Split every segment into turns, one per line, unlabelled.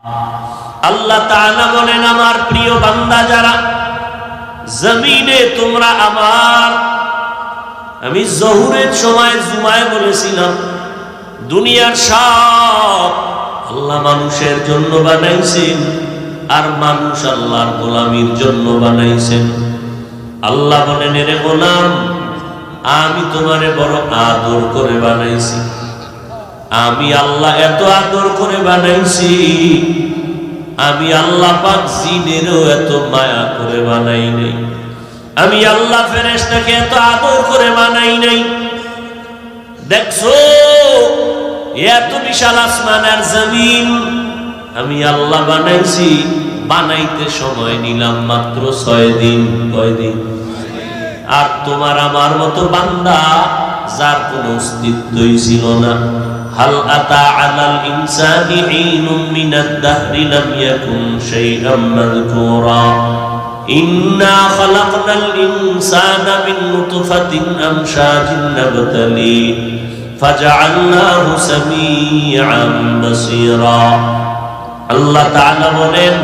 আল্লাহ তাআলা বলেন, আমার প্রিয় বান্দা যারা জমিনে তোমরা আমার, আমি জহুরের সময় জুমায় বলেছিলাম দুনিয়ার সব আল্লাহ মানুষের জন্য বানাইছেন, আর মানুষ আল্লাহর গোলামির জন্য বানাইছেন। আল্লাহ বলেন, এরে গোলাম, আমি তোমারে বড় আদর করে বানাইছি। আমি আল্লাহ এত আদর করে বানাইছি, আমি আল্লাহ পাক জিনেরও এত মায়া করে বানাই নাই। আমি আল্লাহ ফেরেশতাকে এত আদর করে বানাই নাই। দেখছো এত বিশাল আসমান আর জমিন আমি আল্লাহ বানাইছি, বানাইতে সময় নিলাম মাত্র 6 দিন। কয় দিন? আর তোমার আমার মতো বান্দা যার কোনো অস্তিত্বই ছিল না। হাল আতা আলাল ইনসানি হিনুম মিনাদ দাহরি লাম ইয়াকুন শাইআম মাযকুরা ইন্না খালাকনাল ইনসানা মিন নুতফাতিন আমশাজিন নাবতালি ফাজআলনাহু সামিআন বাসীরা। আল্লাহ তাআলা বলেন,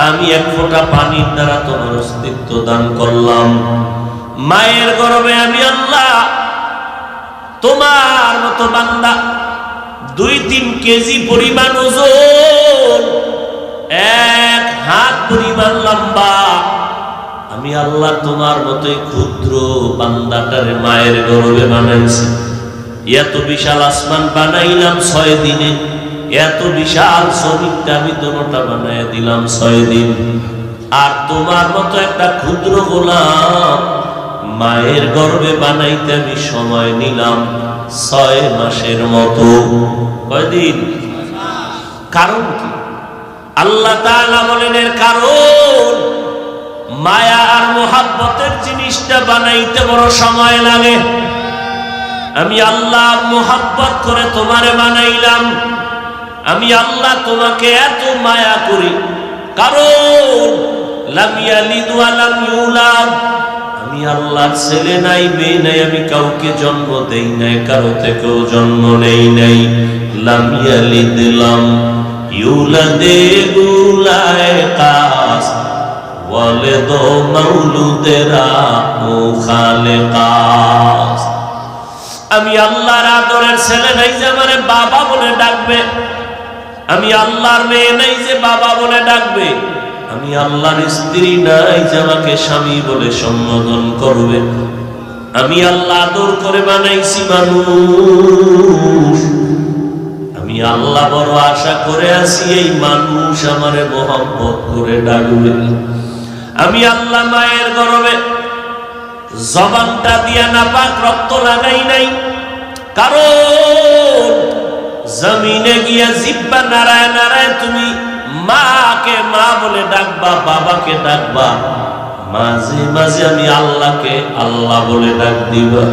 আমি এক ফোঁটা পানির দ্বারা তোমার অস্তিত্ব দান করলাম। মায়ের গর্ভে আমি আল্লাহ তোমার মতো বান্দা 2-3 কেজি পরিমাণ ওজন, 1 হাত পরিমাণ লম্বা, আমি আল্লাহ তোমার মতোই ক্ষুদ্র বান্দাটারে মায়ের গর্ভে বানাইছি। এত বিশাল আসমান বানাইলাম 6 দিনে, এত বিশাল জমিনটা আমি দোনোটা বানাইয়া দিলাম 6 দিন। আর তোমার মতো একটা ক্ষুদ্র গোলাম মায়ের গর্ভে বানাইতে আমি সময় নিলাম 6 মাসের মতো। কয়দিন? কারণ কি? আল্লাহ তাআলা বলেন, এর কারণ মায়া আর মোহাব্বতের জিনিসটা বানাইতে বড় সময় লাগে। আমি আল্লাহ মোহাব্বত করে তোমারে বানাইলাম। আমি আল্লাহ তোমাকে এত মায়া করি, কারণ লাম ইয়ালিদ ওয়া লাম ইউলাদ, আমি আল্লাহর ছেলে নাই মেয়ে নাই, আমি কাউকে জন্ম দেই নাই, কারো থেকেও জন্ম নেই নাই। লাম ইয়ালিদ লাম ইউলাদে গুলায় কাস ওয়ালিদ মাউলুদেরা মুখালেকাস। আমি আল্লাহর আদরের ছেলে নাই যে আমারে বাবা বলে ডাকবে, আমি আল্লাহর মেয়ে নাই যে বাবা বলে ডাকবে, আমি আল্লাহর স্ত্রী নাই যে আমাকে স্বামী বলে সম্বোধন করবে। আমি আল্লাহ আদর করে বানাইছি মানুষ। আমি আল্লাহ বড় আশা করে আছি এই মানুষ আমারে মোহাব্বত করে ডাকবে। আমি আল্লাহ মায়ের গর্ভে জবানটা দিয়া নাপাক রক্ত লাগাই নাই, কারণ জমিনে গিয়া জিহ্বা নাড়ায় নাড়ায় তুমি মাকে মা বলে ডাকবা, বাবাকে ডাকবা, মাঝে মাঝে আমি আল্লাহকে আল্লাহ বলে ডাক দিবা।